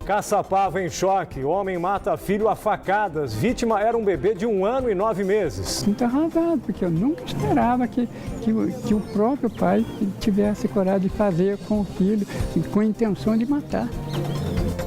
Caçapava em choque. Homem mata filho a facadas. Vítima era um bebê de 1 ano e 9 meses. Muito arrasado, porque eu nunca esperava que o próprio pai tivesse coragem de fazer com o filho, com a intenção de matar.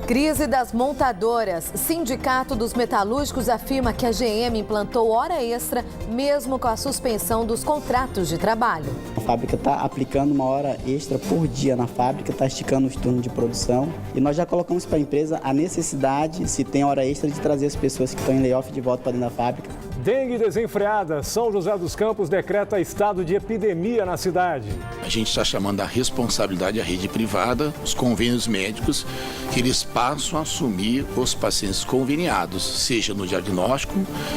Crise das montadoras. Sindicato dos Metalúrgicos afirma que a GM implantou hora extra, mesmo com a suspensão dos contratos de trabalho. A fábrica está aplicando 1 hora extra por dia na fábrica, está esticando os turnos de produção. E nós já colocamos para a empresa a necessidade, se tem hora extra, de trazer as pessoas que estão em layoff de volta para dentro da fábrica. Dengue desenfreada. São José dos Campos decreta estado de epidemia na cidade. A gente está chamando a responsabilidade à rede privada, os convênios médicos, que eles passam a assumir os pacientes conveniados, seja no diagnóstico,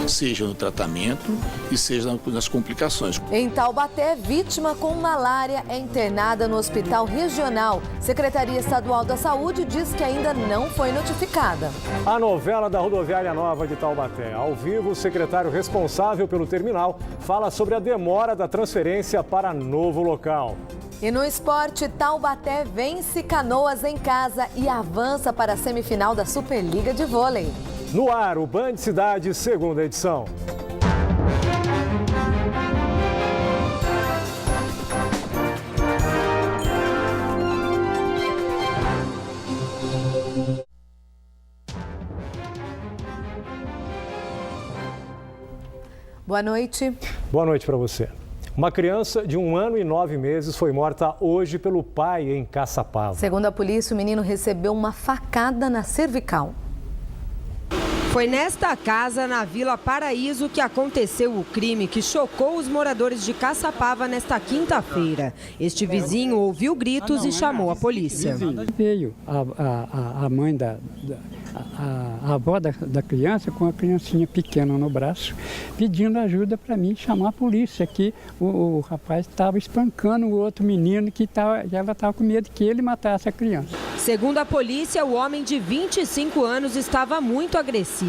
seja no tratamento e seja nas complicações. Em Taubaté, vítima com malária é internada no Hospital Regional. Secretaria Estadual da Saúde diz que ainda não foi notificada. A novela da Rodoviária Nova de Taubaté. Ao vivo, o secretário responsável pelo terminal fala sobre a demora da transferência para novo local. E no esporte, Taubaté vence Canoas em casa e avança para a semifinal da Superliga de Vôlei. No ar, o Band Cidade, segunda edição. Boa noite. Boa noite para você. Uma criança de 1 ano e 9 meses foi morta hoje pelo pai em Caçapava. Segundo a polícia, o menino recebeu uma facada na cervical. Foi nesta casa, na Vila Paraíso, que aconteceu o crime que chocou os moradores de Caçapava nesta quinta-feira. Este vizinho ouviu gritos e chamou a polícia. Veio a mãe a avó da criança com a criancinha pequena no braço, pedindo ajuda para mim chamar a polícia, que o rapaz estava espancando o outro menino, que ela estava com medo que ele matasse a criança. Segundo a polícia, o homem de 25 anos estava muito agressivo.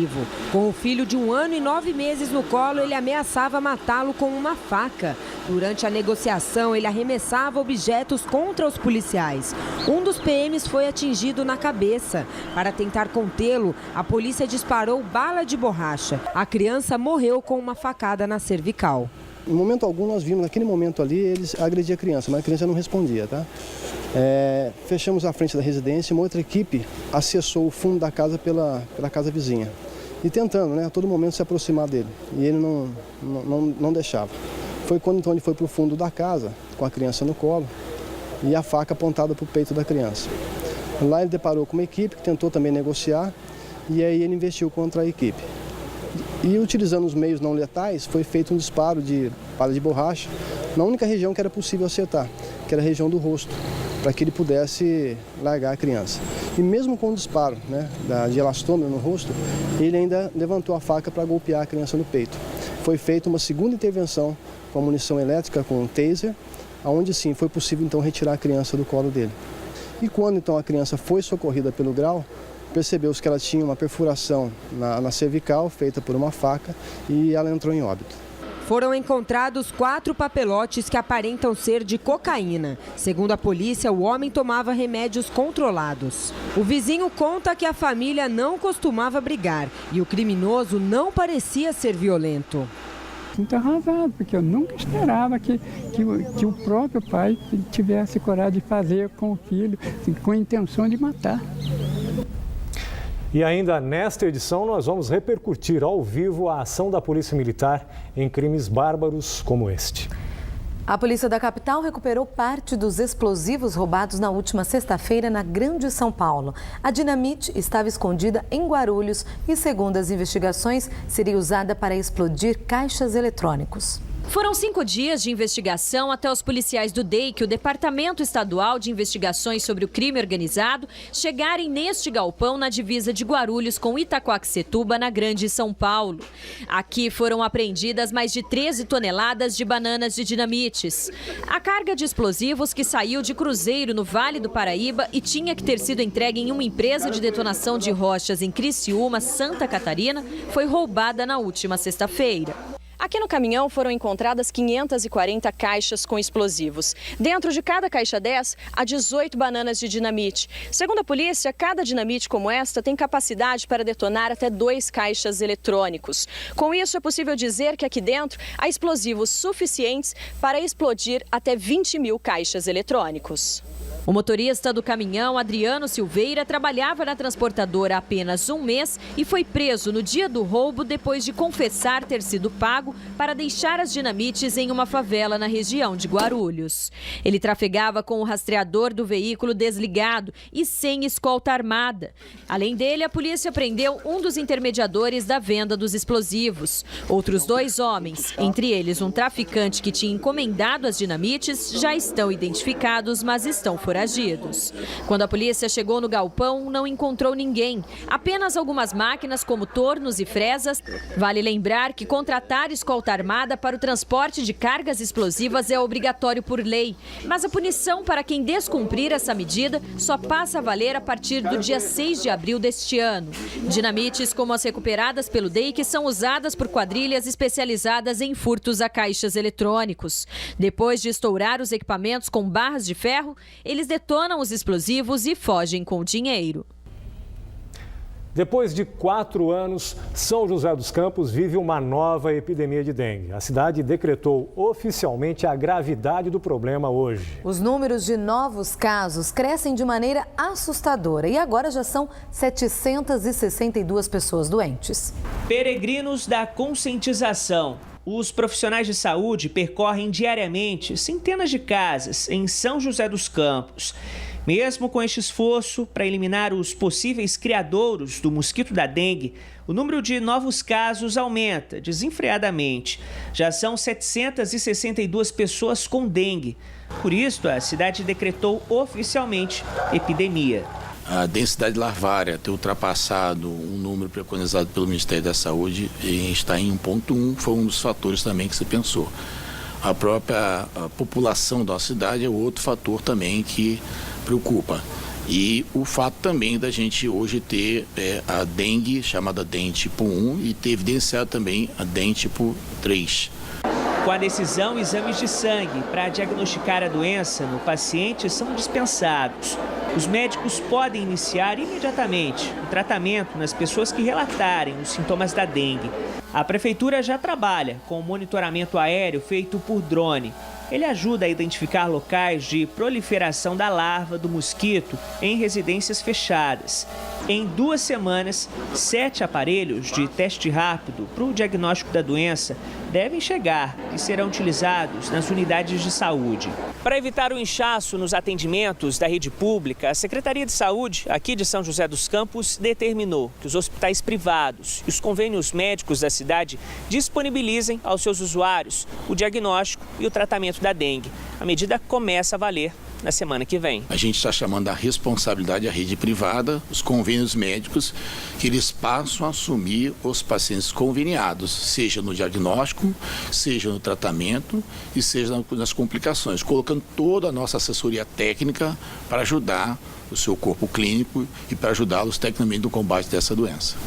Com o filho de 1 ano e 9 meses no colo, ele ameaçava matá-lo com uma faca. Durante a negociação, ele arremessava objetos contra os policiais. Um dos PMs foi atingido na cabeça. Para tentar contê-lo, a polícia disparou bala de borracha. A criança morreu com uma facada na cervical. Em momento algum nós vimos, naquele momento ali, eles agrediam a criança, mas a criança não respondia, tá? Fechamos a frente da residência e uma outra equipe acessou o fundo da casa pela casa vizinha. E tentando, né, a todo momento se aproximar dele. E ele não deixava. Foi quando então ele foi para o fundo da casa, com a criança no colo, e a faca apontada para o peito da criança. Lá ele deparou com uma equipe que tentou também negociar, e aí ele investiu contra a equipe. E utilizando os meios não letais, foi feito um disparo de bala de borracha na única região que era possível acertar, que era a região do rosto, para que ele pudesse largar a criança. E mesmo com o disparo, né, de elastômero no rosto, ele ainda levantou a faca para golpear a criança no peito. Foi feita uma segunda intervenção com a munição elétrica, com um taser, onde sim foi possível então retirar a criança do colo dele. E quando então a criança foi socorrida pelo grau, percebeu-se que ela tinha uma perfuração na cervical, feita por uma faca, e ela entrou em óbito. Foram encontrados 4 papelotes que aparentam ser de cocaína. Segundo a polícia, o homem tomava remédios controlados. O vizinho conta que a família não costumava brigar e o criminoso não parecia ser violento. Muito arrasado, porque eu nunca esperava que o próprio pai tivesse coragem de fazer com o filho, com a intenção de matar. E ainda nesta edição nós vamos repercutir ao vivo a ação da Polícia Militar em crimes bárbaros como este. A polícia da capital recuperou parte dos explosivos roubados na última sexta-feira na Grande São Paulo. A dinamite estava escondida em Guarulhos e, segundo as investigações, seria usada para explodir caixas eletrônicos. Foram 5 dias de investigação até os policiais do DEIC, o Departamento Estadual de Investigações sobre o Crime Organizado, chegarem neste galpão na divisa de Guarulhos com Itaquaquecetuba, na Grande São Paulo. Aqui foram apreendidas mais de 13 toneladas de bananas de dinamites. A carga de explosivos que saiu de Cruzeiro, no Vale do Paraíba, e tinha que ter sido entregue em uma empresa de detonação de rochas em Criciúma, Santa Catarina, foi roubada na última sexta-feira. A Aqui no caminhão foram encontradas 540 caixas com explosivos. Dentro de cada caixa 10, há 18 bananas de dinamite. Segundo a polícia, cada dinamite como esta tem capacidade para detonar até 2 caixas eletrônicos. Com isso, é possível dizer que aqui dentro há explosivos suficientes para explodir até 20 mil caixas eletrônicos. O motorista do caminhão, Adriano Silveira, trabalhava na transportadora há apenas um mês e foi preso no dia do roubo depois de confessar ter sido pago para deixar as dinamites em uma favela na região de Guarulhos. Ele trafegava com o rastreador do veículo desligado e sem escolta armada. Além dele, a polícia prendeu um dos intermediadores da venda dos explosivos. Outros 2 homens, entre eles um traficante que tinha encomendado as dinamites, já estão identificados, mas estão foragidos. Quando a polícia chegou no galpão, não encontrou ninguém, apenas algumas máquinas como tornos e fresas. Vale lembrar que contratar escolta armada para o transporte de cargas explosivas é obrigatório por lei, mas a punição para quem descumprir essa medida só passa a valer a partir do dia 6 de abril deste ano. Dinamites como as recuperadas pelo DEIC são usadas por quadrilhas especializadas em furtos a caixas eletrônicos. Depois de estourar os equipamentos com barras de ferro, eles detonam os explosivos e fogem com o dinheiro. Depois de 4 anos, São José dos Campos vive uma nova epidemia de dengue. A cidade decretou oficialmente a gravidade do problema hoje. Os números de novos casos crescem de maneira assustadora e agora já são 762 pessoas doentes. Peregrinos da conscientização. Os profissionais de saúde percorrem diariamente centenas de casas em São José dos Campos. Mesmo com este esforço para eliminar os possíveis criadouros do mosquito da dengue, o número de novos casos aumenta desenfreadamente. Já são 762 pessoas com dengue. Por isso, a cidade decretou oficialmente epidemia. A densidade larvária ter ultrapassado um número preconizado pelo Ministério da Saúde e está em 1,1 foi um dos fatores também que se pensou. A própria população da cidade é outro fator também que preocupa. E o fato também da gente hoje ter a dengue, chamada dengue tipo 1, e ter evidenciado também a dengue tipo 3. Com a decisão, exames de sangue para diagnosticar a doença no paciente são dispensados. Os médicos podem iniciar imediatamente o tratamento nas pessoas que relatarem os sintomas da dengue. A prefeitura já trabalha com o monitoramento aéreo feito por drone. Ele ajuda a identificar locais de proliferação da larva do mosquito em residências fechadas. Em 2 semanas, 7 aparelhos de teste rápido para o diagnóstico da doença devem chegar e serão utilizados nas unidades de saúde. Para evitar o inchaço nos atendimentos da rede pública, a Secretaria de Saúde aqui de São José dos Campos determinou que os hospitais privados e os convênios médicos da cidade disponibilizem aos seus usuários o diagnóstico e o tratamento da dengue. A medida começa a valer na semana que vem. A gente está chamando a responsabilidade à rede privada, os convênios médicos, que eles passam a assumir os pacientes conveniados, seja no diagnóstico, seja no tratamento e seja nas complicações, colocando toda a nossa assessoria técnica para ajudar o seu corpo clínico e para ajudá-los tecnicamente no combate dessa doença.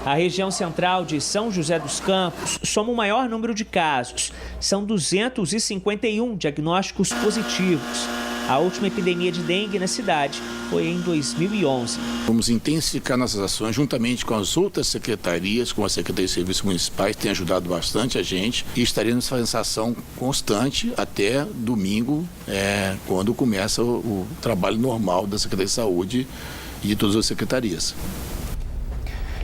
A região central de São José dos Campos soma o maior número de casos. São 251 diagnósticos positivos. A última epidemia de dengue na cidade foi em 2011. Vamos intensificar nossas ações juntamente com as outras secretarias, com a Secretaria de Serviços Municipais, que tem ajudado bastante a gente, e estaremos fazendo essa ação constante até domingo, quando começa o trabalho normal da Secretaria de Saúde e de todas as secretarias.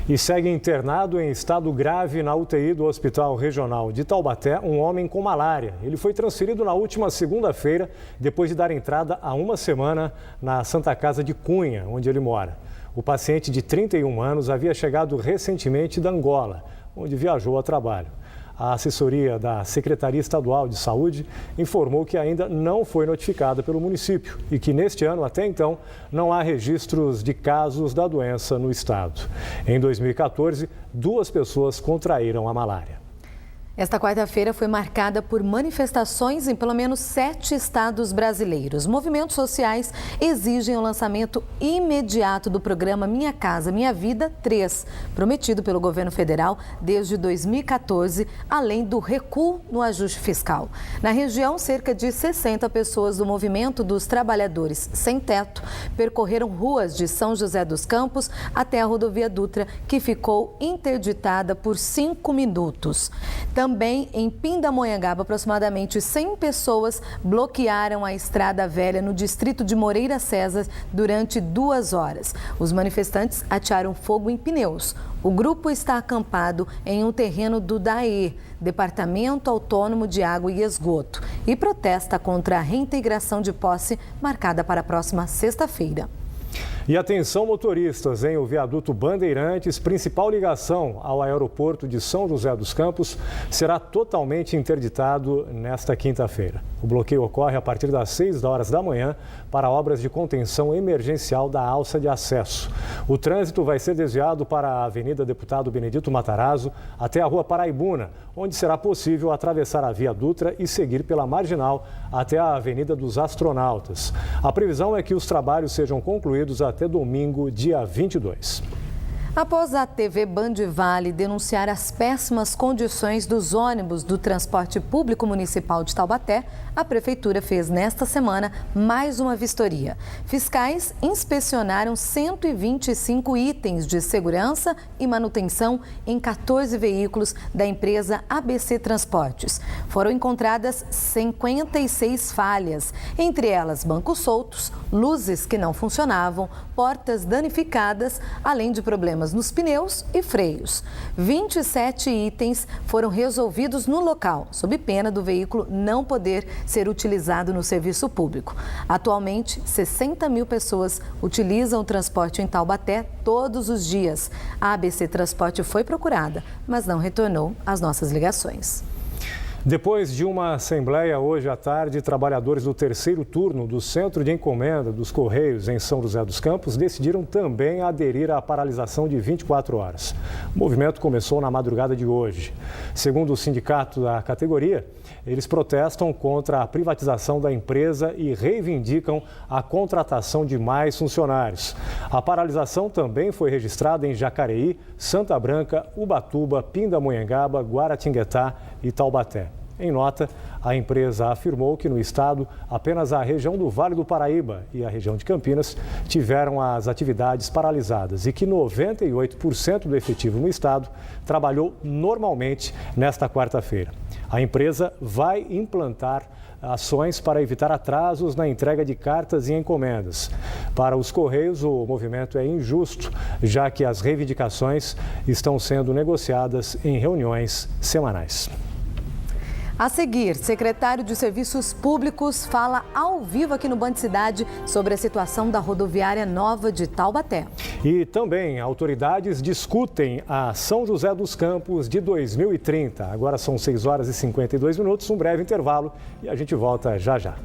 E segue internado em estado grave na UTI do Hospital Regional de Taubaté um homem com malária. Ele foi transferido na última segunda-feira, depois de dar entrada há uma semana na Santa Casa de Cunha, onde ele mora. O paciente de 31 anos havia chegado recentemente da Angola, onde viajou a trabalho. A assessoria da Secretaria Estadual de Saúde informou que ainda não foi notificada pelo município e que neste ano, até então, não há registros de casos da doença no estado. Em 2014, 2 pessoas contraíram a malária. Esta quarta-feira foi marcada por manifestações em pelo menos 7 estados brasileiros. Movimentos sociais exigem o lançamento imediato do programa Minha Casa Minha Vida 3, prometido pelo governo federal desde 2014, além do recuo no ajuste fiscal. Na região, cerca de 60 pessoas do Movimento dos Trabalhadores Sem Teto percorreram ruas de São José dos Campos até a rodovia Dutra, que ficou interditada por 5 minutos. Também em Pindamonhangaba, aproximadamente 100 pessoas bloquearam a Estrada Velha no distrito de Moreira César durante 2 horas. Os manifestantes atearam fogo em pneus. O grupo está acampado em um terreno do DAE, Departamento Autônomo de Água e Esgoto, e protesta contra a reintegração de posse marcada para a próxima sexta-feira. E atenção motoristas, hein? O viaduto Bandeirantes, principal ligação ao aeroporto de São José dos Campos, será totalmente interditado nesta quinta-feira. O bloqueio ocorre a partir das 6 horas da manhã para obras de contenção emergencial da alça de acesso. O trânsito vai ser desviado para a Avenida Deputado Benedito Matarazzo até a Rua Paraibuna, onde será possível atravessar a Via Dutra e seguir pela Marginal até a Avenida dos Astronautas. A previsão é que os trabalhos sejam concluídos até domingo, dia 22. Após a TV Band Vale denunciar as péssimas condições dos ônibus do transporte público municipal de Taubaté, a Prefeitura fez nesta semana mais uma vistoria. Fiscais inspecionaram 125 itens de segurança e manutenção em 14 veículos da empresa ABC Transportes. Foram encontradas 56 falhas, entre elas bancos soltos, luzes que não funcionavam, portas danificadas, além de problemas nos pneus e freios. 27 itens foram resolvidos no local, sob pena do veículo não poder ser utilizado no serviço público. Atualmente, 60 mil pessoas utilizam o transporte em Taubaté todos os dias. A ABC Transporte foi procurada, mas não retornou às nossas ligações. Depois de uma assembleia hoje à tarde, trabalhadores do terceiro turno do Centro de Encomenda dos Correios em São José dos Campos decidiram também aderir à paralisação de 24 horas. O movimento começou na madrugada de hoje. Segundo o sindicato da categoria, eles protestam contra a privatização da empresa e reivindicam a contratação de mais funcionários. A paralisação também foi registrada em Jacareí, Santa Branca, Ubatuba, Pindamonhangaba, Guaratinguetá e Taubaté. Em nota, a empresa afirmou que no estado apenas a região do Vale do Paraíba e a região de Campinas tiveram as atividades paralisadas e que 98% do efetivo no estado trabalhou normalmente nesta quarta-feira. A empresa vai implantar ações para evitar atrasos na entrega de cartas e encomendas. Para os Correios, o movimento é injusto, já que as reivindicações estão sendo negociadas em reuniões semanais. A seguir, secretário de Serviços Públicos fala ao vivo aqui no Band Cidade sobre a situação da rodoviária nova de Taubaté. E também autoridades discutem a São José dos Campos de 2030. Agora são 6 horas e 52 minutos, um breve intervalo e a gente volta já já.